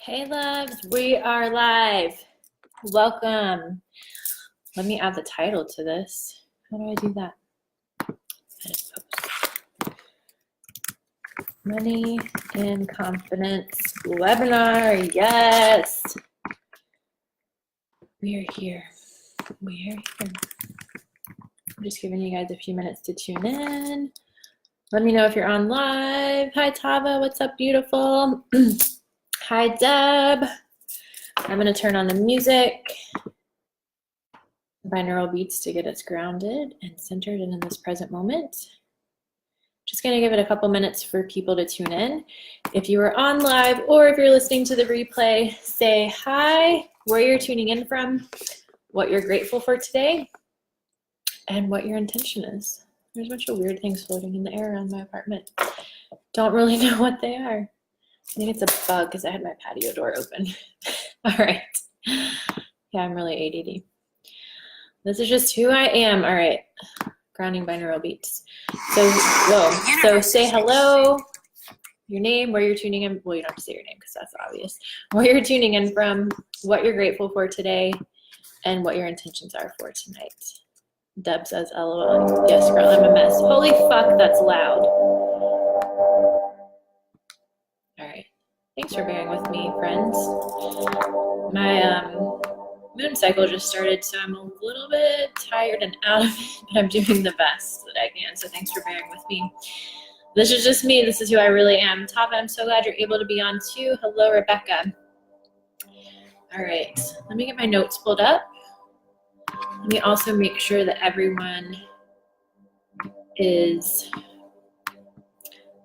Hey loves, we are live. Welcome. Let me add the title to this. How do I do that? Edit post. Money and Confidence webinar. Yes. We are here. We are here. I'm just giving you guys a few minutes to tune in. Let me know if you're on live. Hi Tava, what's up, beautiful? Hi Deb. I'm going to turn on the music, binaural beats to get us grounded and centered and in this present moment. Just going to give it a couple minutes for people to tune in. If you are on live or if you're listening to the replay, say hi, where you're tuning in from, what you're grateful for today, and what your intention is. There's a bunch of weird things floating in the air around my apartment. Don't really know what they are. I think it's a bug because I had my patio door open. All right. Yeah, I'm really ADD. This is just who I am. All right. Grounding binaural beats. So say hello, your name, where you're tuning in. Well, you don't have to say your name because that's obvious. Where you're tuning in from, what you're grateful for today, and what your intentions are for tonight. Deb says, LOL. Yes, girl, I'm a mess. Holy fuck, that's loud. All right. Thanks for bearing with me, friends. My moon cycle just started, so I'm a little bit tired and out of it, but I'm doing the best that I can, so thanks for bearing with me. This is just me. This is who I really am. Tava, I'm so glad you're able to be on too. Hello, Rebecca. All right. Let me get my notes pulled up. Let me also make sure that everyone is...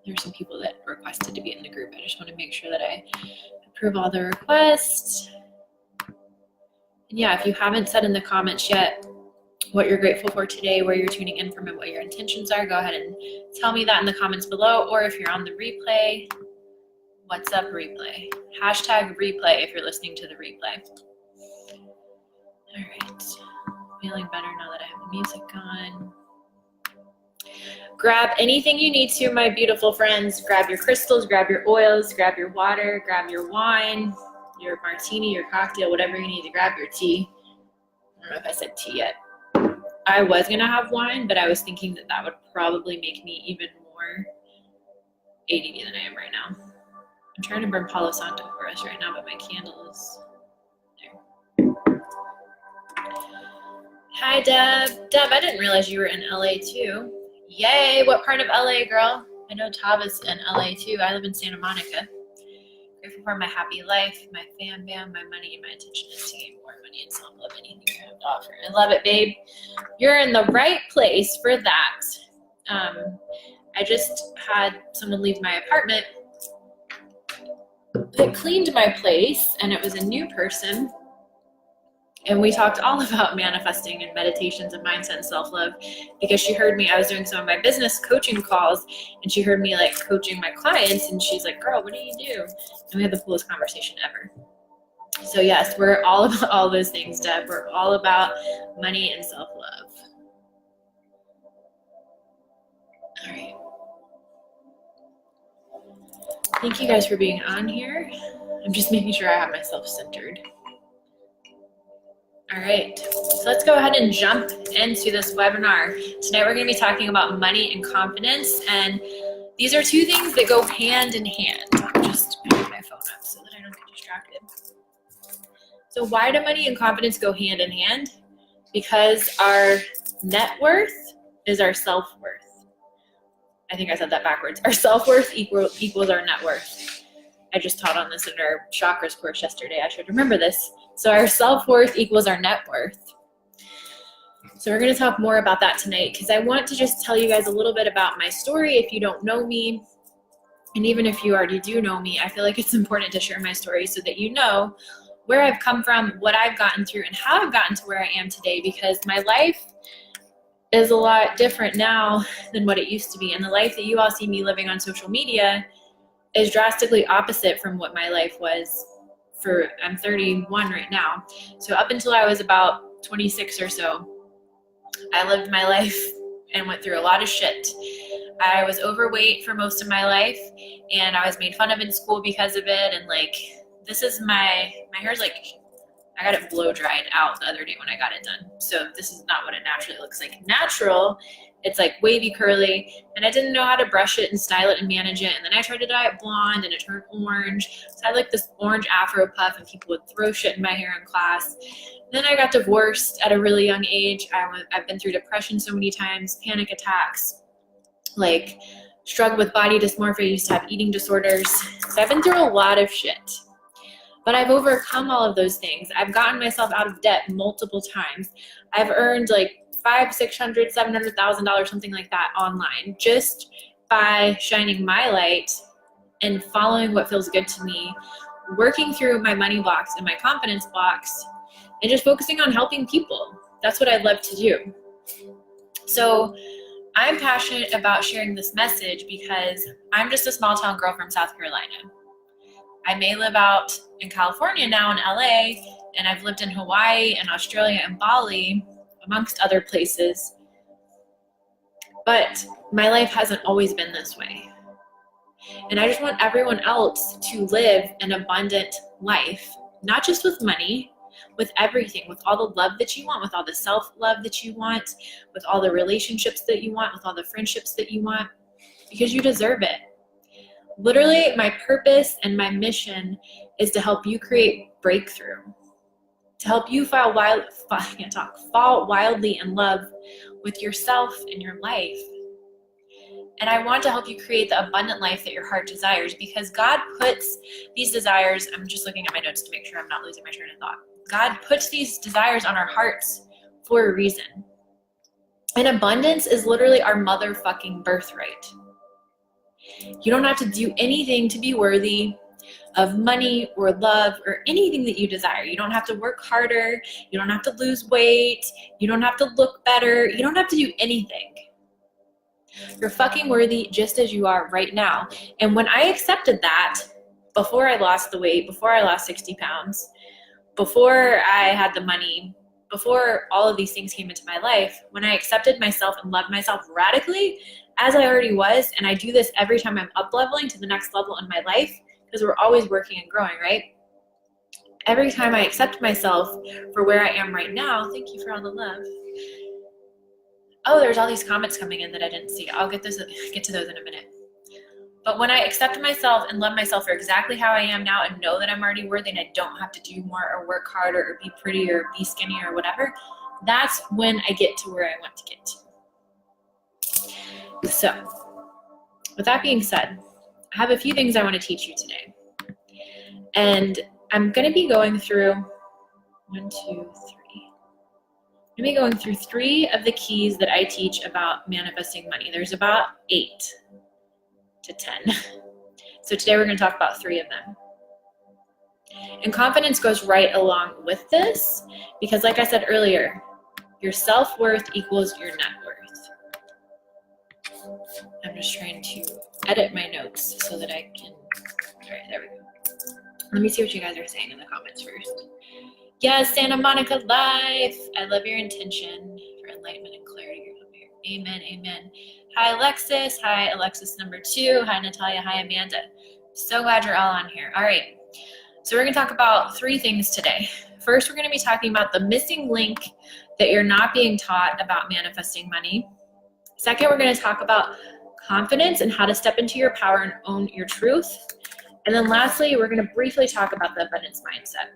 There's some people that requested to be in the group. I just want to make sure that I approve all the requests. And yeah, if you haven't said in the comments yet what you're grateful for today, where you're tuning in from, and what your intentions are, go ahead and tell me that in the comments below. Or if you're on the replay, what's up replay? Hashtag replay if you're listening to the replay. All right, feeling better now that I have the music on. Grab anything you need to, my beautiful friends. Grab your crystals, grab your oils, grab your water, grab your wine, your martini, your cocktail, whatever you need to grab, your tea. I don't know if I said tea yet. I was going to have wine, but I was thinking that that would probably make me even more ADD than I am right now. I'm trying to burn Palo Santo for us right now, but my candle is there. Hi, Deb. Deb, I didn't realize you were in LA too. Yay, what part of LA, girl? I know Tava's in LA too. I live in Santa Monica. Grateful for my happy life, my fam bam, my money, and my intention is to gain more money and self-love, anything you have to offer. I love it, babe. You're in the right place for that. I just had someone leave my apartment that cleaned my place, and it was a new person. And we talked all about manifesting and meditations and mindset and self-love because she heard me. I was doing some of my business coaching calls and she heard me like coaching my clients and she's like, girl, what do you do? And we had the coolest conversation ever. So yes, we're all about all those things, Deb. We're all about money and self-love. All right. Thank you guys for being on here. I'm just making sure I have myself centered. All right, so let's go ahead and jump into this webinar. Tonight we're going to be talking about money and confidence, and these are two things that go hand in hand. I'm just putting my phone up so that I don't get distracted. So why do money and confidence go hand in hand? Because our net worth is our self-worth. I think I said that backwards. Our self-worth equals our net worth. I just taught on this in our chakras course yesterday. I should remember this. So our self-worth equals our net worth. So we're going to talk more about that tonight because I want to just tell you guys a little bit about my story if you don't know me. And even if you already do know me, I feel like it's important to share my story so that you know where I've come from, what I've gotten through, and how I've gotten to where I am today, because my life is a lot different now than what it used to be. And the life that you all see me living on social media is drastically opposite from what my life was. I'm 31 right now. So up until I was about 26 or so, I lived my life and went through a lot of shit. I was overweight for most of my life and I was made fun of in school because of it. And like this is my hair's like, I got it blow dried out the other day when I got it done. So this is not what it naturally looks like. Natural, it's like wavy curly, and I didn't know how to brush it and style it and manage it. And then I tried to dye it blonde and it turned orange. So I had like this orange afro puff and people would throw shit in my hair in class. Then I got divorced at a really young age. I've been through depression so many times, panic attacks, like struggled with body dysmorphia, used to have eating disorders. So I've been through a lot of shit. But I've overcome all of those things. I've gotten myself out of debt multiple times. I've earned like $500,000, $600,000, $700,000, something like that online, just by shining my light and following what feels good to me, working through my money blocks and my confidence blocks, and just focusing on helping people. That's what I love to do. So I'm passionate about sharing this message because I'm just a small town girl from South Carolina. I may live out in California now in LA, and I've lived in Hawaii and Australia and Bali, amongst other places. But my life hasn't always been this way. And I just want everyone else to live an abundant life, not just with money, with everything, with all the love that you want, with all the self-love that you want, with all the relationships that you want, with all the friendships that you want, because you deserve it. Literally, my purpose and my mission is to help you create breakthrough, to help you fall wildly in love with yourself and your life. And I want to help you create the abundant life that your heart desires, because God puts these desires, I'm just looking at my notes to make sure I'm not losing my train of thought. God puts these desires on our hearts for a reason. And abundance is literally our motherfucking birthright. You don't have to do anything to be worthy of money or love or anything that you desire. You don't have to work harder. You don't have to lose weight. You don't have to look better. You don't have to do anything. You're fucking worthy just as you are right now. And when I accepted that, before I lost the weight, before I lost 60 pounds, before I had the money, before all of these things came into my life, when I accepted myself and loved myself radically, as I already was, and I do this every time I'm up leveling to the next level in my life, because we're always working and growing, right? Every time I accept myself for where I am right now, thank you for all the love. Oh, there's all these comments coming in that I didn't see. I'll get to those in a minute. But when I accept myself and love myself for exactly how I am now and know that I'm already worthy and I don't have to do more or work harder or be pretty or be skinny or whatever, that's when I get to where I want to get to. So, with that being said, I have a few things I want to teach you today. And I'm going to be going through 3 of the keys that I teach about manifesting money. There's about 8 to 10. So today we're going to talk about 3 of them. And confidence goes right along with this because, like I said earlier, your self-worth equals your net worth. I'm just trying to edit my notes so that I can, all right, there we go. Let me see what you guys are saying in the comments first. Yes, Santa Monica Life. I love your intention for enlightenment and clarity. Amen, amen. Hi, Alexis. Hi, Alexis number 2. Hi, Natalia. Hi, Amanda. So glad you're all on here. All right. So we're going to talk about 3 things today. First, we're going to be talking about the missing link that you're not being taught about manifesting money. Second, we're going to talk about confidence and how to step into your power and own your truth. And then lastly, we're going to briefly talk about the abundance mindset.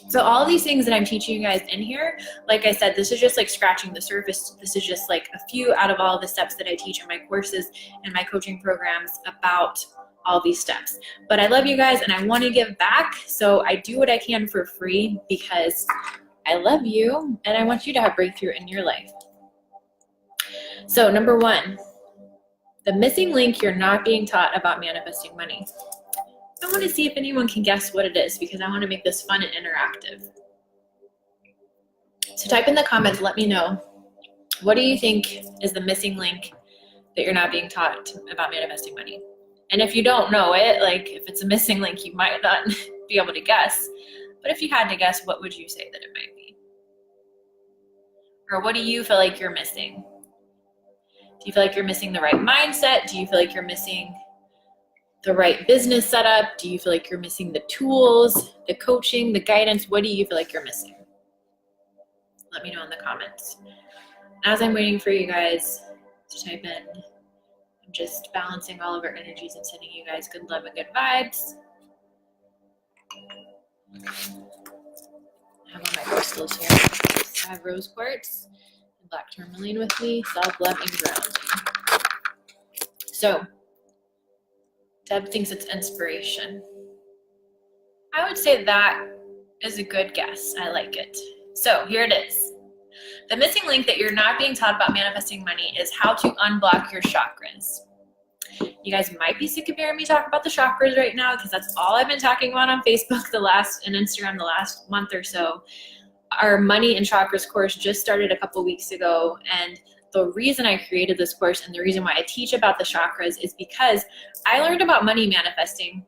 So all these things that I'm teaching you guys in here, like I said, this is just like scratching the surface. This is just like a few out of all the steps that I teach in my courses and my coaching programs about all these steps. But I love you guys and I want to give back. So I do what I can for free because I love you and I want you to have breakthrough in your life. So number 1, the missing link you're not being taught about manifesting money. I want to see if anyone can guess what it is because I want to make this fun and interactive. So type in the comments, let me know. What do you think is the missing link that you're not being taught about manifesting money? And if you don't know it, like if it's a missing link, you might not be able to guess. But if you had to guess, what would you say that it might be? Or what do you feel like you're missing? Do you feel like you're missing the right mindset? Do you feel like you're missing the right business setup? Do you feel like you're missing the tools, the coaching, the guidance? What do you feel like you're missing? Let me know in the comments. As I'm waiting for you guys to type in, I'm just balancing all of our energies and sending you guys good love and good vibes. I have all my crystals here. I have rose quartz and black tourmaline with me, self-love and grounding. So, Deb thinks it's inspiration. I would say that is a good guess. I like it. So here it is. The missing link that you're not being taught about manifesting money is how to unblock your chakras. You guys might be sick of hearing me talk about the chakras right now because that's all I've been talking about on Facebook and Instagram the last month or so. Our money and chakras course just started a couple weeks ago, and the reason I created this course and the reason why I teach about the chakras is because I learned about money manifesting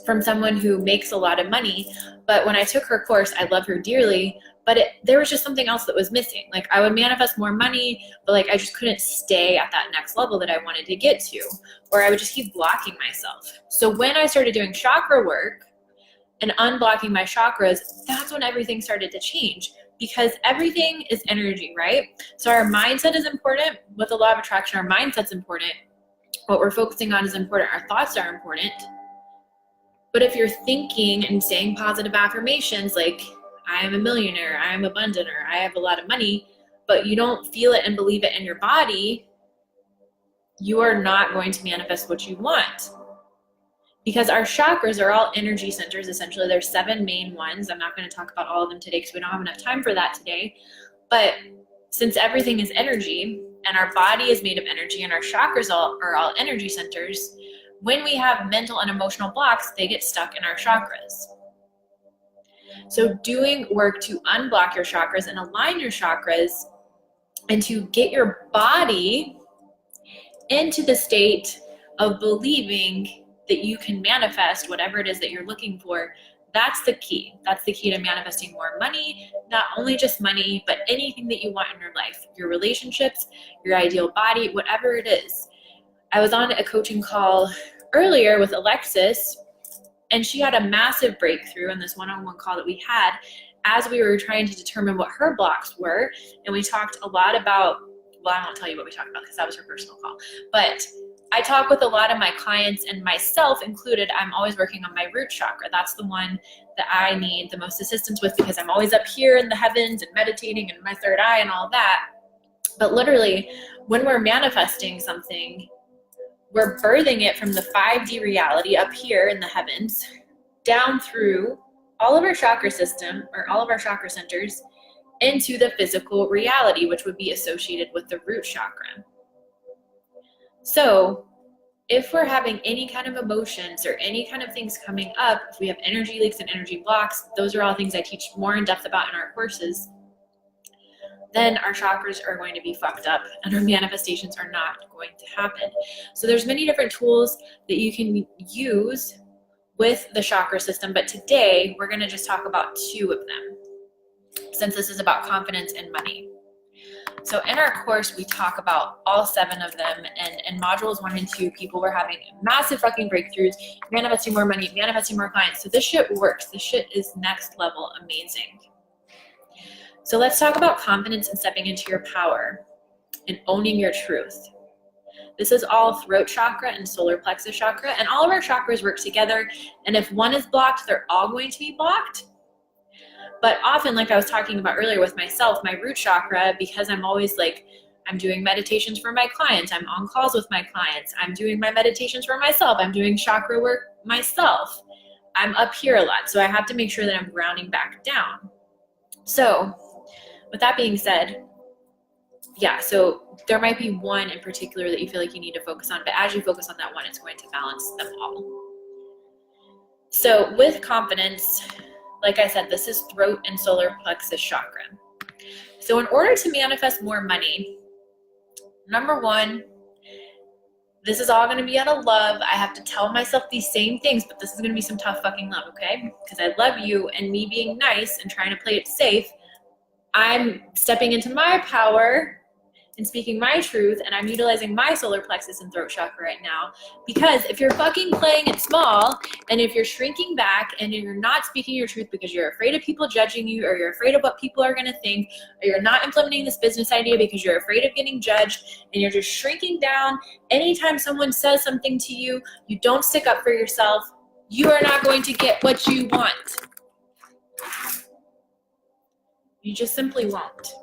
from someone who makes a lot of money, but when I took her course, I love her dearly, but there was just something else that was missing. Like, I would manifest more money, but like I just couldn't stay at that next level that I wanted to get to, or I would just keep blocking myself. So when I started doing chakra work and unblocking my chakras, that's when everything started to change, because everything is energy, right? So our mindset is important. With the law of attraction, our mindset's important. What we're focusing on is important. Our thoughts are important. But if you're thinking and saying positive affirmations like, I am a millionaire, I am abundant, or I have a lot of money, but you don't feel it and believe it in your body, you are not going to manifest what you want. Because our chakras are all energy centers, essentially. There's 7 main ones. I'm not going to talk about all of them today because we don't have enough time for that today. But since everything is energy, and our body is made of energy, and our chakras are all energy centers, when we have mental and emotional blocks, they get stuck in our chakras. So doing work to unblock your chakras and align your chakras and to get your body into the state of believing that you can manifest whatever it is that you're looking for, that's the key. That's the key to manifesting more money, not only just money, but anything that you want in your life, your relationships, your ideal body, whatever it is. I was on a coaching call earlier with Alexis, and she had a massive breakthrough in this one-on-one call that we had as we were trying to determine what her blocks were. And we talked a lot about, well, I won't tell you what we talked about because that was her personal call, but I talk with a lot of my clients, and myself included. I'm always working on my root chakra. That's the one that I need the most assistance with because I'm always up here in the heavens and meditating and my third eye and all that. But literally, when we're manifesting something, we're birthing it from the 5D reality up here in the heavens, down through all of our chakra system, or all of our chakra centers, into the physical reality, which would be associated with the root chakra. So if we're having any kind of emotions or any kind of things coming up, if we have energy leaks and energy blocks, those are all things I teach more in depth about in our courses, then our chakras are going to be fucked up and our manifestations are not going to happen. So there's many different tools that you can use with the chakra system, but today we're going to just talk about 2 of them, since this is about confidence and money. So in our course, we talk about all 7 of them, and in modules 1 and 2, people were having massive fucking breakthroughs, manifesting more money, manifesting more clients. So this shit works. This shit is next level amazing. So let's talk about confidence and stepping into your power and owning your truth. This is all throat chakra and solar plexus chakra, and all of our chakras work together, and if one is blocked, they're all going to be blocked. But often, like I was talking about earlier with myself, my root chakra, because I'm always like, I'm doing meditations for my clients, I'm on calls with my clients, I'm doing my meditations for myself, I'm doing chakra work myself, I'm up here a lot, so I have to make sure that I'm grounding back down. So with that being said, yeah, so there might be one in particular that you feel like you need to focus on, but as you focus on that one, it's going to balance them all. So with confidence, like I said, this is throat and solar plexus chakra. So in order to manifest more money, number 1, this is all going to be out of love. I have to tell myself these same things, but this is going to be some tough fucking love, okay? Because I love you, and me being nice and trying to play it safe, I'm stepping into my power and speaking my truth, and I'm utilizing my solar plexus and throat chakra right now. Because if you're fucking playing it small, and if you're shrinking back and you're not speaking your truth because you're afraid of people judging you, or you're afraid of what people are going to think, or you're not implementing this business idea because you're afraid of getting judged, and you're just shrinking down, anytime someone says something to you, you don't stick up for yourself, you are not going to get what you want. You just simply won't.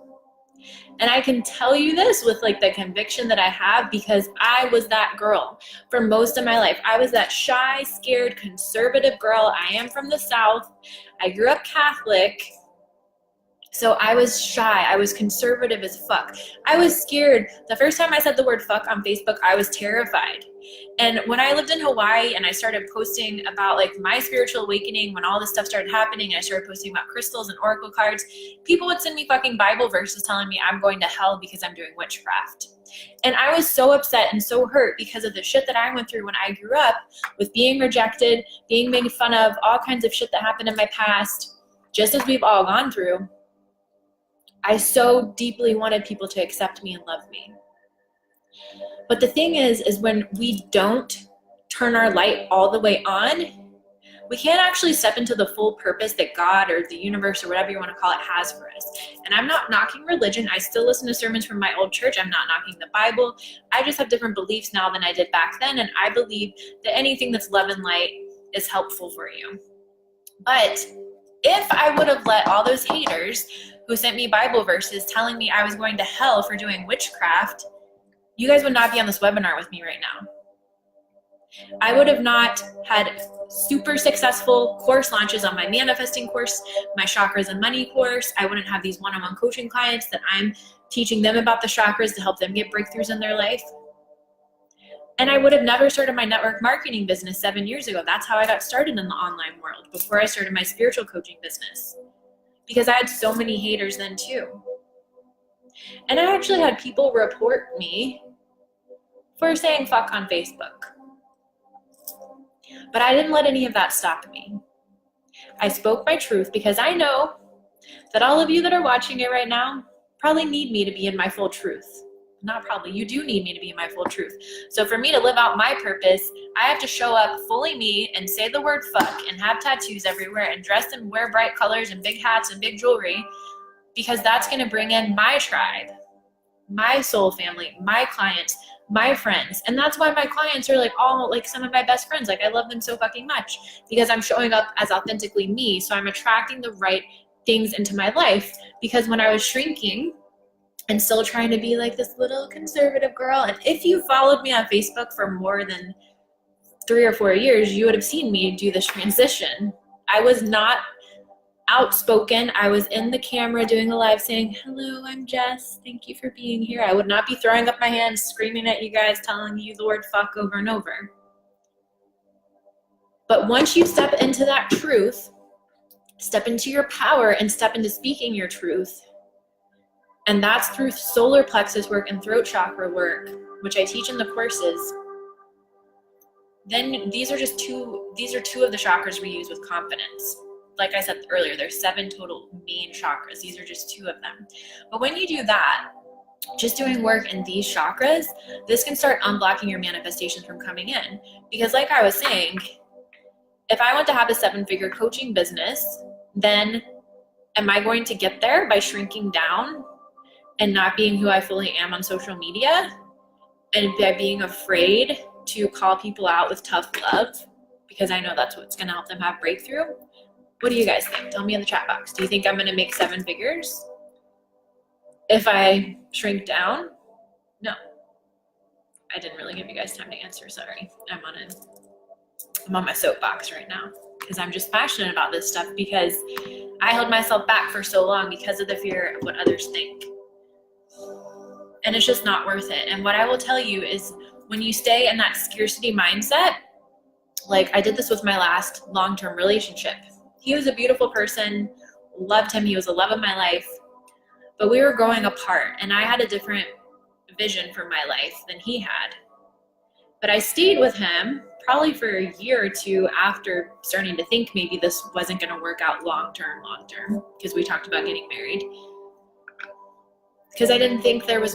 And I can tell you this with like the conviction that I have, because I was that girl for most of my life. I was that shy, scared, conservative girl. I am from the South. I grew up Catholic. So I was shy. I was conservative as fuck. I was scared. The first time I said the word fuck on Facebook, I was terrified. And when I lived in Hawaii and I started posting about like my spiritual awakening, when all this stuff started happening, I started posting about crystals and oracle cards, people would send me fucking Bible verses telling me I'm going to hell because I'm doing witchcraft. And I was so upset and so hurt because of the shit that I went through when I grew up, with being rejected, being made fun of, all kinds of shit that happened in my past, just as we've all gone through. I so deeply wanted people to accept me and love me. But the thing is when we don't turn our light all the way on, we can't actually step into the full purpose that God or the universe or whatever you want to call it has for us. And I'm not knocking religion. I still listen to sermons from my old church. I'm not knocking the Bible. I just have different beliefs now than I did back then. And I believe that anything that's love and light is helpful for you. But if I would have let all those haters who sent me Bible verses telling me I was going to hell for doing witchcraft, you guys would not be on this webinar with me right now. I would have not had super successful course launches on my manifesting course, my chakras and money course. I wouldn't have these one-on-one coaching clients that I'm teaching them about the chakras to help them get breakthroughs in their life. And I would have never started my network marketing business 7 years ago. That's how I got started in the online world, before I started my spiritual coaching business. Because I had so many haters then too. And I actually had people report me for saying fuck on Facebook. But I didn't let any of that stop me. I spoke my truth because I know that all of you that are watching it right now probably need me to be in my full truth. Not probably, you do need me to be in my full truth. So for me to live out my purpose, I have to show up fully me and say the word fuck and have tattoos everywhere and dress and wear bright colors and big hats and big jewelry, because that's going to bring in my tribe, my soul family, my clients, my friends. And that's why my clients are like all like some of my best friends. Like I love them so fucking much because I'm showing up as authentically me. So I'm attracting the right things into my life, because when I was shrinking and still trying to be like this little conservative girl, and if you followed me on Facebook for more than 3 or 4 years, you would have seen me do this transition. I was not outspoken. I was in the camera doing a live saying, hello, I'm Jess. Thank you for being here. I would not be throwing up my hands, screaming at you guys, telling you the word fuck over and over. But once you step into that truth, step into your power and step into speaking your truth, and that's through solar plexus work and throat chakra work, which I teach in the courses, then these are two of the chakras we use with confidence. Like I said earlier, there's 7 total main chakras. These are just 2 of them. But when you do that, just doing work in these chakras, this can start unblocking your manifestations from coming in. Because like I was saying, if I want to have a 7-figure coaching business, then am I going to get there by shrinking down and not being who I fully am on social media, and by being afraid to call people out with tough love, because I know that's what's going to help them have breakthrough? What do you guys think? Tell me in the chat box. Do you think I'm going to make 7 figures if I shrink down? No. I didn't really give you guys time to answer. Sorry. I'm on my soapbox right now because I'm just passionate about this stuff, because I held myself back for so long because of the fear of what others think. And it's just not worth it. And what I will tell you is, when you stay in that scarcity mindset, like I did this with my last long-term relationship. He was a beautiful person, loved him, he was the love of my life, but we were growing apart, and I had a different vision for my life than he had. But I stayed with him probably for a year or 2 after starting to think maybe this wasn't going to work out long-term, because we talked about getting married. because I didn't think there was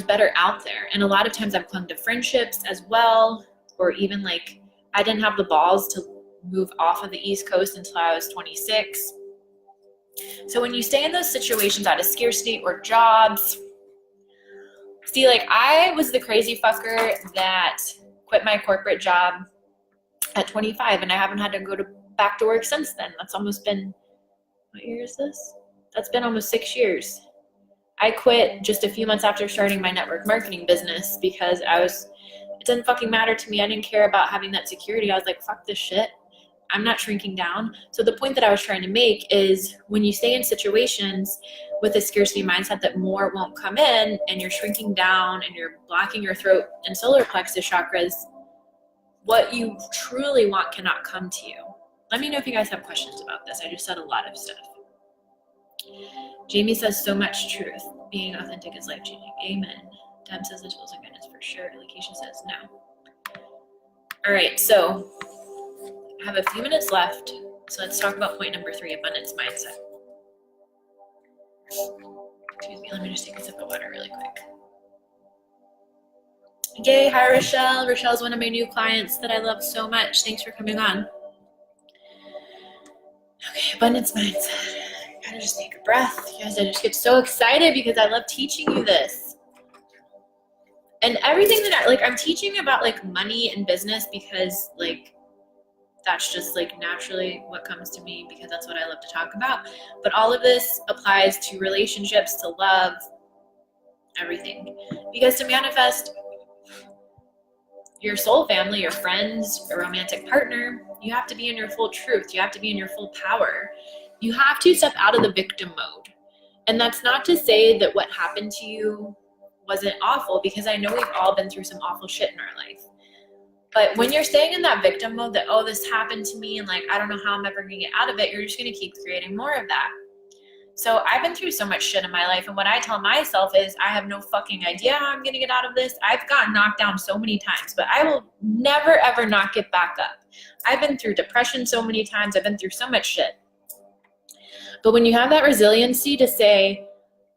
better out there. And a lot of times I've clung to friendships as well, or even like I didn't have the balls to move off of the East Coast until I was 26. So when you stay in those situations out of scarcity or jobs, see, like I was the crazy fucker that quit my corporate job at 25 and I haven't had to go back to work since then. That's almost been, what year is this? That's been almost 6 years. I quit just a few months after starting my network marketing business because it didn't fucking matter to me. I didn't care about having that security. I was like, fuck this shit. I'm not shrinking down. So the point that I was trying to make is when you stay in situations with a scarcity mindset that more won't come in and you're shrinking down and you're blocking your throat and solar plexus chakras, what you truly want cannot come to you. Let me know if you guys have questions about this. I just said a lot of stuff. Jamie says so much truth. Being authentic is life-changing. Amen. Deb says the tools are goodness for sure. Lakeisha says no. All right, so I have a few minutes left. So let's talk about point number 3, abundance mindset. Excuse me, let me just take a sip of water really quick. Yay, hi Rochelle. Rochelle's one of my new clients that I love so much. Thanks for coming on. Okay, abundance mindset. I gotta just take a breath. You guys, I just get so excited because I love teaching you this. And everything that I'm teaching about like money and business because like that's just like naturally what comes to me because that's what I love to talk about. But all of this applies to relationships, to love, everything. Because to manifest your soul family, your friends, a romantic partner, you have to be in your full truth. You have to be in your full power. You have to step out of the victim mode. And that's not to say that what happened to you wasn't awful, because I know we've all been through some awful shit in our life. But when you're staying in that victim mode that, oh, this happened to me and like, I don't know how I'm ever gonna get out of it, you're just gonna keep creating more of that. So I've been through so much shit in my life, and what I tell myself is I have no fucking idea how I'm gonna get out of this. I've gotten knocked down so many times, but I will never ever not get back up. I've been through depression so many times. I've been through so much shit. But when you have that resiliency to say,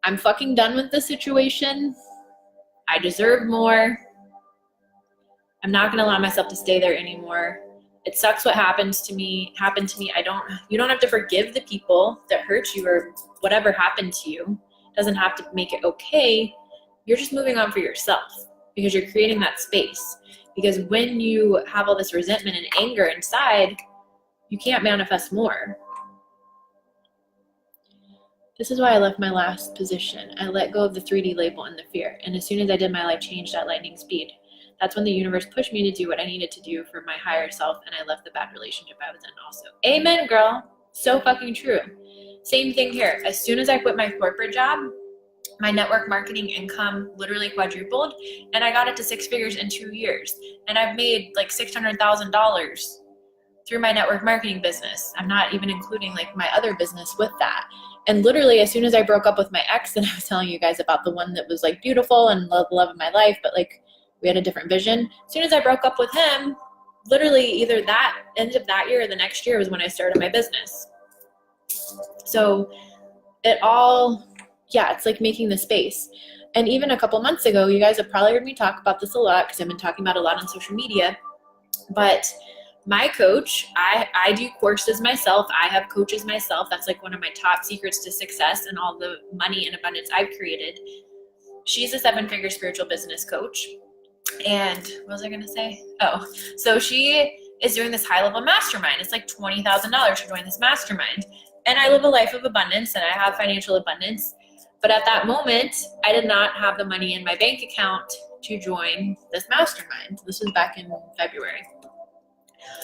I'm fucking done with this situation, I deserve more, I'm not gonna allow myself to stay there anymore. It sucks what happened to me. You don't have to forgive the people that hurt you or whatever happened to you. It doesn't have to make it okay. You're just moving on for yourself because you're creating that space. Because when you have all this resentment and anger inside, you can't manifest more. This is why I left my last position. I let go of the 3D label and the fear. And as soon as I did, my life changed at lightning speed. That's when the universe pushed me to do what I needed to do for my higher self, and I left the bad relationship I was in also. Amen, girl. So fucking true. Same thing here. As soon as I quit my corporate job, my network marketing income literally quadrupled, and I got it to 6 figures in 2 years. And I've made like $600,000 through my network marketing business. I'm not even including like my other business with that. And literally, as soon as I broke up with my ex, and I was telling you guys about the one that was like beautiful and the love of my life, but like we had a different vision. As soon as I broke up with him, literally either that end of that year or the next year was when I started my business. So it's like making the space. And even a couple months ago, you guys have probably heard me talk about this a lot because I've been talking about it a lot on social media, but my coach, I do courses myself. I have coaches myself. That's like one of my top secrets to success and all the money and abundance I've created. She's a 7-figure spiritual business coach. And what was I going to say? Oh, so she is doing this high-level mastermind. It's like $20,000 to join this mastermind. And I live a life of abundance and I have financial abundance. But at that moment, I did not have the money in my bank account to join this mastermind. This was back in February.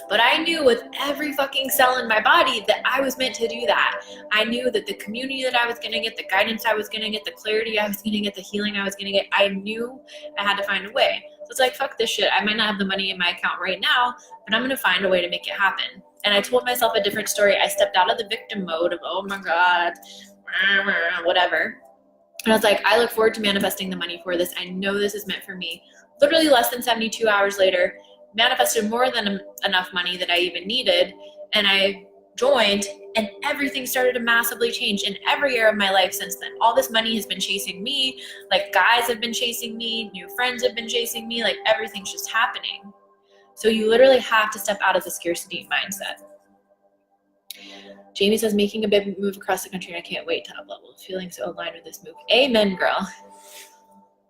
But I knew with every fucking cell in my body that I was meant to do that. I knew that the community that I was going to get, the guidance I was going to get, the clarity I was going to get, the healing I was going to get, I knew I had to find a way. So it's like, fuck this shit. I might not have the money in my account right now, but I'm going to find a way to make it happen. And I told myself a different story. I stepped out of the victim mode of, oh my God, whatever. And I was like, I look forward to manifesting the money for this. I know this is meant for me. Literally less than 72 hours later, manifested more than enough money that I even needed. And I joined, and everything started to massively change in every area of my life since then. All this money has been chasing me, like guys have been chasing me, new friends have been chasing me, like everything's just happening. So you literally have to step out of the scarcity mindset. Jamie says, making a big move across the country and I can't wait to up level. Feeling so aligned with this move. Amen, girl.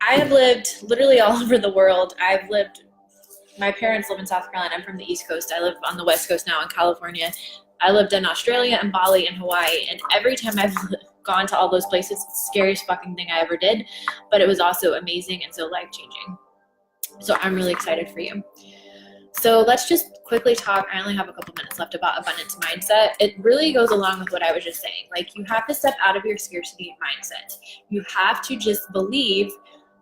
I have lived literally all over the world. My parents live in South Carolina. I'm from the East Coast. I live on the West Coast now in California. I lived in Australia and Bali and Hawaii. And every time I've gone to all those places, it's the scariest fucking thing I ever did. But it was also amazing and so life-changing. So I'm really excited for you. So let's just quickly talk. I only have a couple minutes left about abundance mindset. It really goes along with what I was just saying. Like, you have to step out of your scarcity mindset. You have to just believe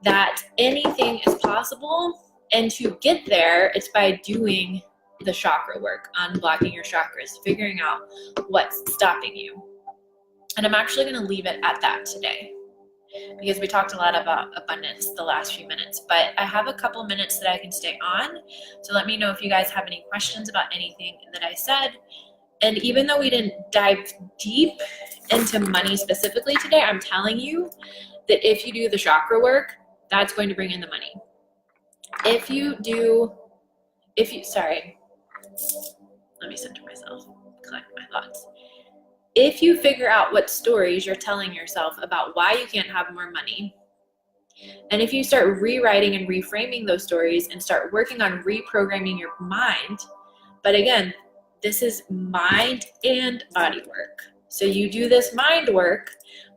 that anything is possible. And to get there, it's by doing the chakra work, unblocking your chakras, figuring out what's stopping you. And I'm actually going to leave it at that today, because we talked a lot about abundance the last few minutes, but I have a couple minutes that I can stay on. So let me know if you guys have any questions about anything that I said. And even though we didn't dive deep into money specifically today, I'm telling you that if you do the chakra work, that's going to bring in the money. Let me center myself, collect my thoughts. If you figure out what stories you're telling yourself about why you can't have more money, and if you start rewriting and reframing those stories and start working on reprogramming your mind, but again, this is mind and body work. So you do this mind work,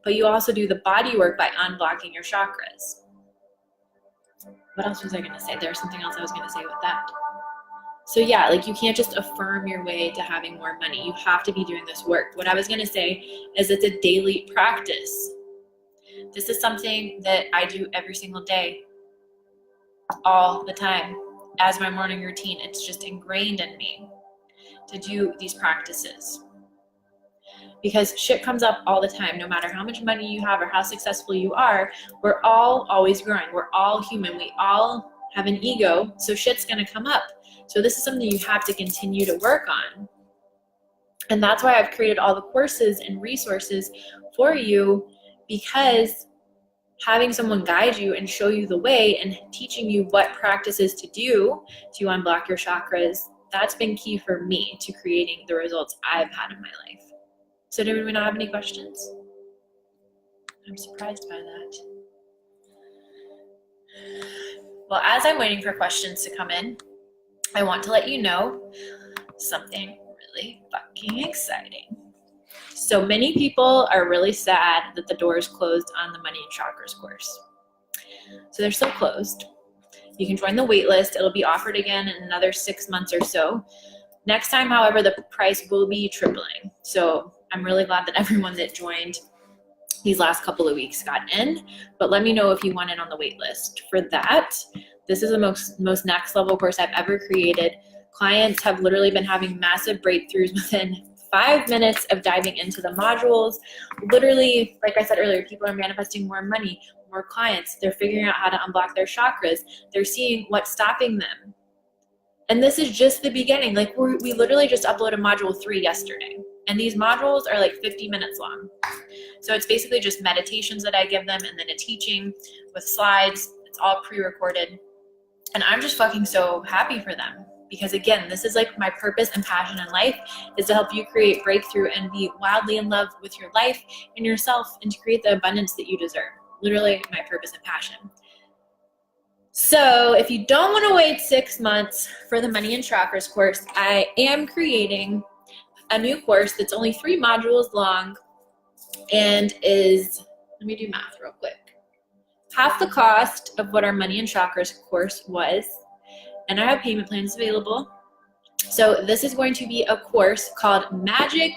but you also do the body work by unblocking your chakras. What else was I going to say? There's something else I was going to say with that. So yeah, like, you can't just affirm your way to having more money. You have to be doing this work. What I was going to say is it's a daily practice. This is something that I do every single day, all the time, as my morning routine. It's just ingrained in me to do these practices. Because shit comes up all the time. No matter how much money you have or how successful you are, we're all always growing. We're all human. We all have an ego, so shit's going to come up. So this is something you have to continue to work on. And that's why I've created all the courses and resources for you, because having someone guide you and show you the way and teaching you what practices to do to unblock your chakras, that's been key for me to creating the results I've had in my life. So do we not have any questions? I'm surprised by that. Well, as I'm waiting for questions to come in, I want to let you know something really fucking exciting. So many people are really sad that the doors closed on the Money and Chakras course. So they're still closed. You can join the wait list. It'll be offered again in another 6 months or so. Next time, however, the price will be tripling. So I'm really glad that everyone that joined these last couple of weeks got in, but let me know if you want in on the wait list for that. This is the most next level course I've ever created. Clients have literally been having massive breakthroughs within 5 minutes of diving into the modules. Literally, like I said earlier, people are manifesting more money, more clients. They're figuring out how to unblock their chakras. They're seeing what's stopping them. And this is just the beginning. Like, we literally just uploaded module 3 yesterday. And these modules are like 50 minutes long. So it's basically just meditations that I give them and then a teaching with slides. It's all pre-recorded. And I'm just fucking so happy for them. Because again, this is like my purpose and passion in life, is to help you create breakthrough and be wildly in love with your life and yourself, and to create the abundance that you deserve. Literally my purpose and passion. So if you don't want to wait 6 months for the Money and Chakras course, I am creating a new course that's only 3 modules long and is, let me do math real quick, half the cost of what our Money and Chakras course was. And I have payment plans available. So this is going to be a course called Magic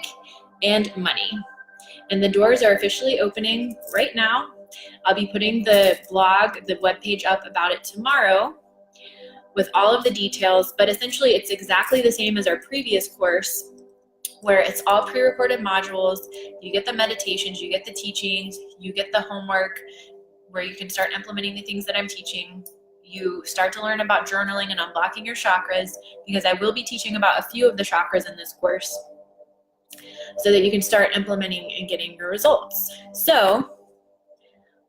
and Money. And the doors are officially opening right now. I'll be putting the blog, the webpage up about it tomorrow with all of the details. But essentially, it's exactly the same as our previous course, where it's all pre-recorded modules. You get the meditations, you get the teachings, you get the homework where you can start implementing the things that I'm teaching. You start to learn about journaling and unblocking your chakras, because I will be teaching about a few of the chakras in this course. so that you can start implementing and getting your results. So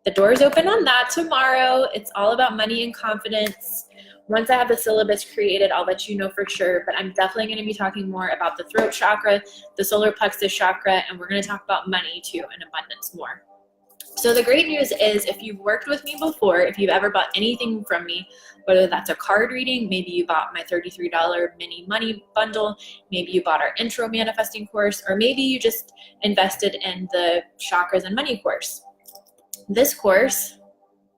the door's open on that tomorrow. It's all about money and confidence. Once I have the syllabus created, I'll let you know for sure, but I'm definitely going to be talking more about the throat chakra, the solar plexus chakra, and we're going to talk about money too and abundance more. So the great news is, if you've worked with me before, if you've ever bought anything from me, whether that's a card reading, maybe you bought my $33 mini money bundle, maybe you bought our intro manifesting course, or maybe you just invested in the chakras and money course. This course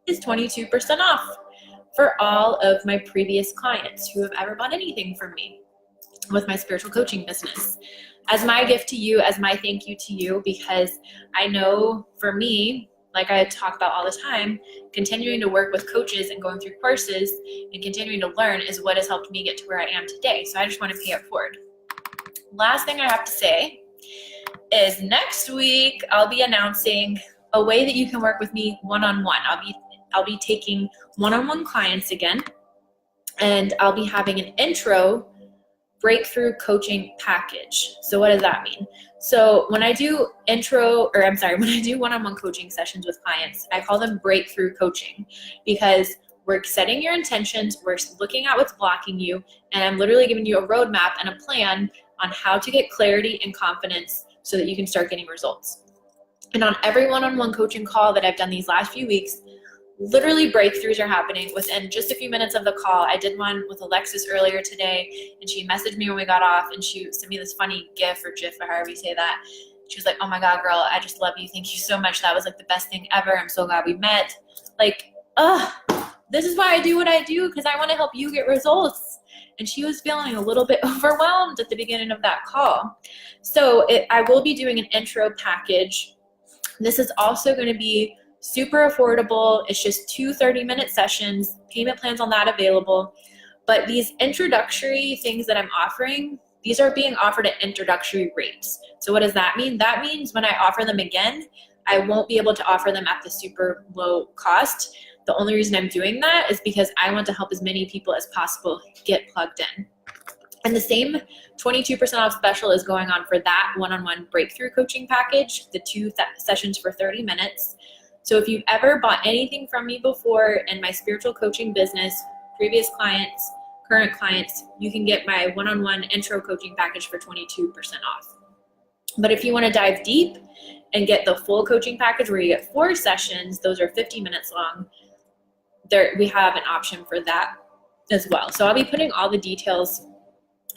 is 22% off for all of my previous clients who have ever bought anything from me with my spiritual coaching business. As my gift to you, as my thank you to you, because I know for me, like I talk about all the time, continuing to work with coaches and going through courses and continuing to learn is what has helped me get to where I am today. So I just want to pay it forward. Last thing I have to say is next week I'll be announcing a way that you can work with me one-on-one. I'll be taking one-on-one clients again, and I'll be having an intro breakthrough coaching package. So what does that mean? So when I do one-on-one coaching sessions with clients, I call them breakthrough coaching, because we're setting your intentions, we're looking at what's blocking you, and I'm literally giving you a roadmap and a plan on how to get clarity and confidence so that you can start getting results. And on every one-on-one coaching call that I've done these last few weeks, literally breakthroughs are happening within just a few minutes of the call. I did one with Alexis earlier today, and she messaged me when we got off, and she sent me this funny GIF or GIF or however you say that. She was like, "Oh my God, girl, I just love you. Thank you so much. That was like the best thing ever. I'm so glad we met." Like, this is why I do what I do, because I want to help you get results. And she was feeling a little bit overwhelmed at the beginning of that call. So I will be doing an intro package. This is also going to be super affordable. It's just 2 30-minute sessions, payment plans on that available. But these introductory things that I'm offering, these are being offered at introductory rates. So what does that mean? That means when I offer them again, I won't be able to offer them at the super low cost. The only reason I'm doing that is because I want to help as many people as possible get plugged in. And the same 22% off special is going on for that one-on-one breakthrough coaching package, the 2 sessions for 30 minutes. So if you've ever bought anything from me before in my spiritual coaching business, previous clients, current clients, you can get my one-on-one intro coaching package for 22% off. But if you want to dive deep and get the full coaching package where you get 4 sessions, those are 50 minutes long, we have an option for that as well. So I'll be putting all the details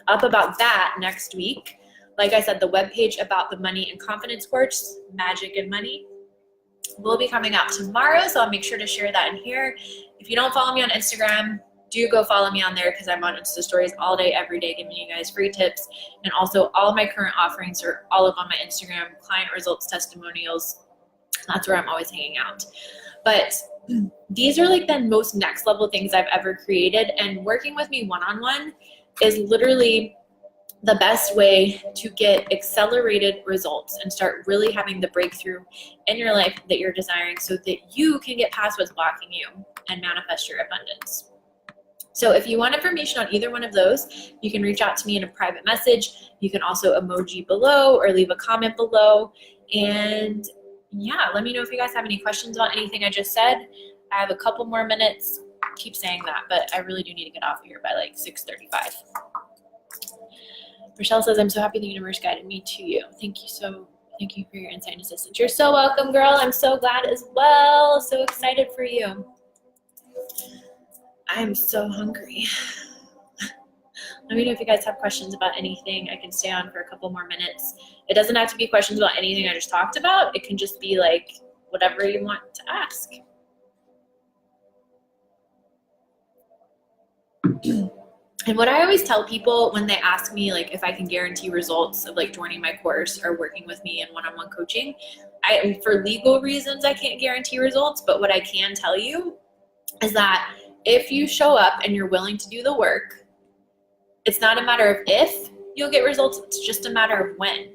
up about that next week. Like I said, the webpage about the money and confidence course, Magic and Money, will be coming out tomorrow, so I'll make sure to share that in here. If you don't follow me on Instagram, do go follow me on there, because I'm on Insta stories all day, every day, giving you guys free tips. And also all of my current offerings are all up on my Instagram, client results, testimonials. That's where I'm always hanging out. But these are like the most next level things I've ever created, and working with me one-on-one is literally the best way to get accelerated results and start really having the breakthrough in your life that you're desiring, so that you can get past what's blocking you and manifest your abundance. So if you want information on either one of those, you can reach out to me in a private message. You can also emoji below or leave a comment below. And yeah, let me know if you guys have any questions about anything I just said. I have a couple more minutes. I keep saying that, but I really do need to get off here by like 6:35. Rochelle says, "I'm so happy the universe guided me to you. Thank you for your insight and assistance." You're so welcome, girl. I'm so glad as well. So excited for you. I am so hungry. Let me know if you guys have questions about anything. I can stay on for a couple more minutes. It doesn't have to be questions about anything I just talked about. It can just be like whatever you want to ask. And what I always tell people when they ask me like if I can guarantee results of like joining my course or working with me in one-on-one coaching, for legal reasons I can't guarantee results, but what I can tell you is that if you show up and you're willing to do the work, it's not a matter of if you'll get results, it's just a matter of when.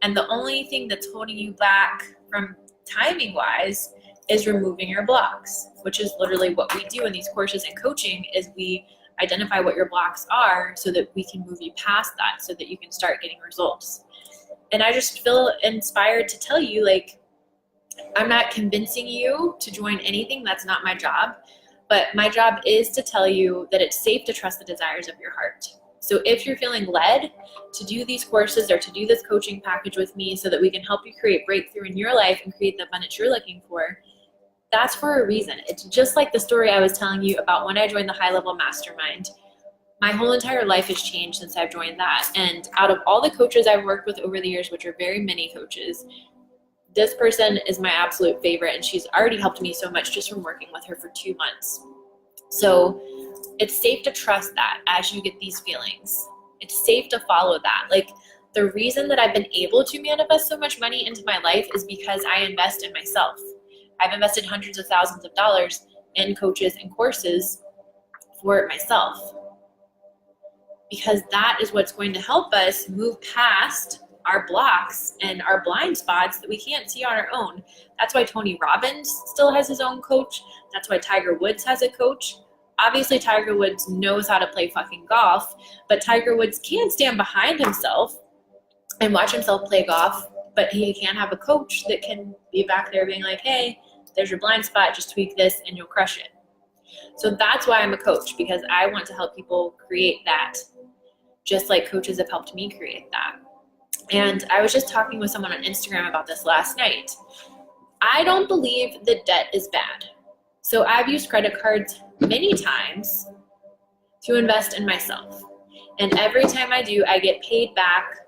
And the only thing that's holding you back from timing wise is removing your blocks, which is literally what we do in these courses and coaching, is we identify what your blocks are so that we can move you past that so that you can start getting results. And I just feel inspired to tell you, like, I'm not convincing you to join anything. That's not my job. But my job is to tell you that it's safe to trust the desires of your heart. So if you're feeling led to do these courses or to do this coaching package with me so that we can help you create breakthrough in your life and create the abundance you're looking for, that's for a reason. It's just like the story I was telling you about when I joined the High Level Mastermind. My whole entire life has changed since I've joined that. And out of all the coaches I've worked with over the years, which are very many coaches, this person is my absolute favorite, and she's already helped me so much just from working with her for 2 months. So it's safe to trust that as you get these feelings. It's safe to follow that. Like, the reason that I've been able to manifest so much money into my life is because I invest in myself. I've invested hundreds of thousands of dollars in coaches and courses for myself, because that is what's going to help us move past our blocks and our blind spots that we can't see on our own. That's why Tony Robbins still has his own coach. That's why Tiger Woods has a coach. Obviously, Tiger Woods knows how to play fucking golf, but Tiger Woods can't stand behind himself and watch himself play golf, but he can have a coach that can be back there being like, hey, there's your blind spot, just tweak this and you'll crush it. So that's why I'm a coach, because I want to help people create that, just like coaches have helped me create that. And I was just talking with someone on Instagram about this last night. I don't believe that debt is bad. So I've used credit cards many times to invest in myself. And every time I do, I get paid back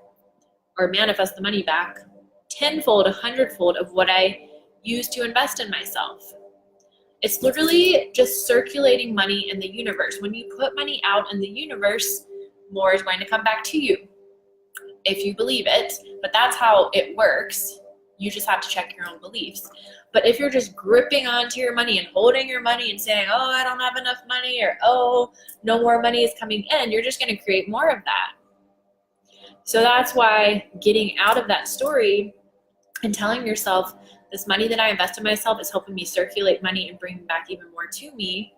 or manifest the money back tenfold, 100-fold of what I used to invest in myself. It's literally just circulating money in the universe. When you put money out in the universe, more is going to come back to you, if you believe it. But that's how it works. You just have to check your own beliefs. But if you're just gripping onto your money and holding your money and saying, oh, I don't have enough money, or oh, no more money is coming in, you're just going to create more of that. So that's why getting out of that story and telling yourself, this money that I invest in myself is helping me circulate money and bring back even more to me,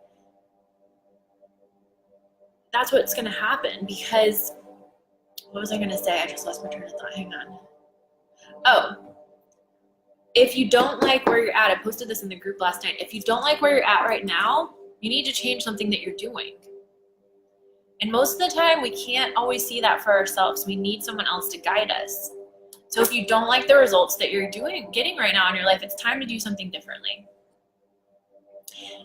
that's what's going to happen. Because what was I going to say? I just lost my train of thought. Hang on. Oh, if you don't like where you're at, I posted this in the group last night. If you don't like where you're at right now, you need to change something that you're doing. And most of the time, we can't always see that for ourselves. We need someone else to guide us. So if you don't like the results that you're getting right now in your life, it's time to do something differently.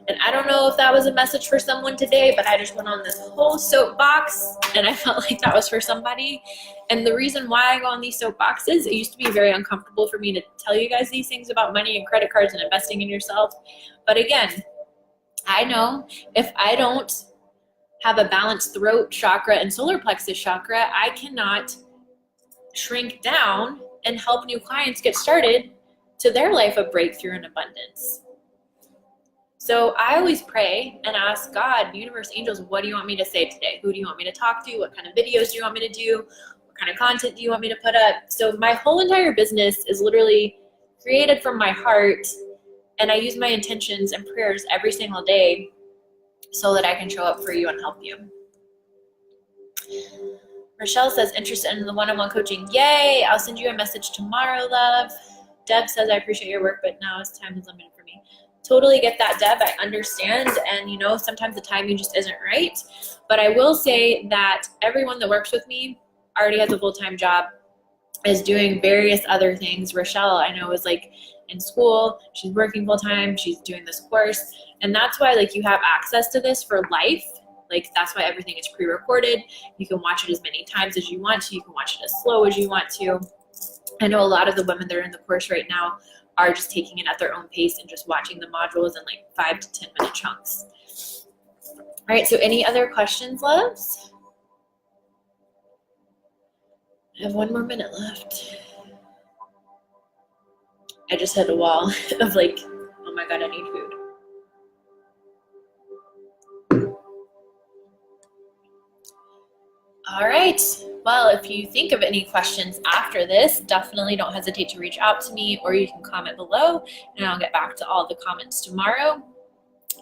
And I don't know if that was a message for someone today, but I just went on this whole soapbox and I felt like that was for somebody. And the reason why I go on these soapboxes, it used to be very uncomfortable for me to tell you guys these things about money and credit cards and investing in yourself. But again, I know if I don't have a balanced throat chakra and solar plexus chakra, I cannot shrink down and help new clients get started to their life of breakthrough and abundance. So I always pray and ask God, universe, angels, what do you want me to say today? Who do you want me to talk to? What kind of videos do you want me to do? What kind of content do you want me to put up? So my whole entire business is literally created from my heart, and I use my intentions and prayers every single day so that I can show up for you and help you. Rochelle says, interested in the one-on-one coaching. Yay! I'll send you a message tomorrow, love. Deb says, I appreciate your work, but now time is limited for me. Totally get that, Deb. I understand. And sometimes the timing just isn't right. But I will say that everyone that works with me already has a full-time job, is doing various other things. Rochelle, I know, is in school. She's working full-time. She's doing this course. And that's why you have access to this for life. That's why everything is pre-recorded. You can watch it as many times as you want to. You can watch it as slow as you want to. I know a lot of the women that are in the course right now are just taking it at their own pace and just watching the modules in 5 to 10 minute chunks. All right, so any other questions, loves? I have 1 more minute left. I just hit a wall of oh my God, I need food. All right. Well, if you think of any questions after this, definitely don't hesitate to reach out to me, or you can comment below and I'll get back to all the comments tomorrow.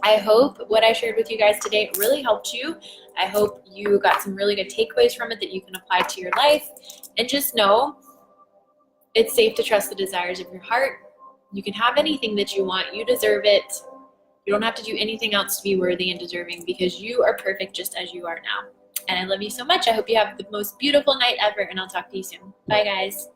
I hope what I shared with you guys today really helped you. I hope you got some really good takeaways from it that you can apply to your life. And just know It's safe to trust the desires of your heart. You can have anything that you want. You deserve it. You don't have to do anything else to be worthy and deserving because you are perfect just as you are now. And I love you so much. I hope you have the most beautiful night ever, and I'll talk to you soon. Bye, guys.